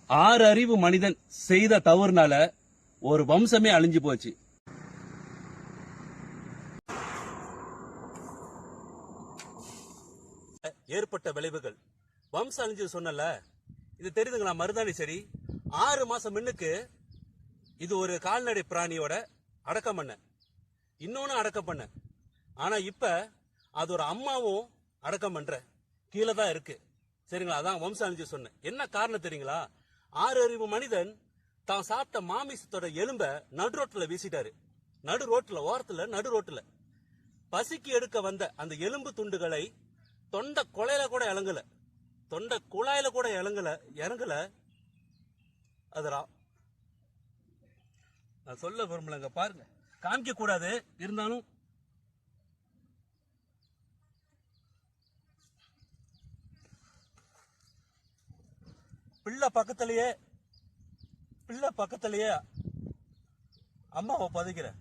6 அறிவு மனிதன் செய்த தவறுனால ஒரு வம்சமே அழிஞ்சு போச்சு. ஏற்பட்ட விளைவுகள் வம்சம் அழிஞ்சு சொன்னல, இது தெரியுதுங்களா? மருதாணி செடி 6 மாசம் முன்னுக்கு இது ஒரு கால்நடை பிராணியோட அடக்கம் பண்ண, இன்னொன்னு அடக்கம் பண்ண. ஆனா இப்ப அது ஒரு அம்மாவும் அடக்கம் பண்ற கீழே தான் இருக்கு. சரிங்களா? அதான் வம்சம் அழிஞ்சு சொன்னேன். என்ன காரணம் தெரியுங்களா? 6 அறிவு மனிதன் தான் சாப்பிட்ட மாமிசத்தோட எலும்ப நடு ரோட்ல வீசிட்டாரு. நடு ரோட்ல, ஓரத்துல, நடு ரோட்ல. பசிக்கு எடுக்க வந்த அந்த எலும்பு துண்டுகளை தொண்டை குழையில கூட இறங்கல, தொண்டை குழாயில கூட இறங்கல. அதுரா நான் சொல்ல விரும்பலங்க. பாருங்க, காமிக்க கூடாது, இருந்தாலும் பிள்ளை பக்கத்திலேயே அம்மாவை பதுக்கிறேன்.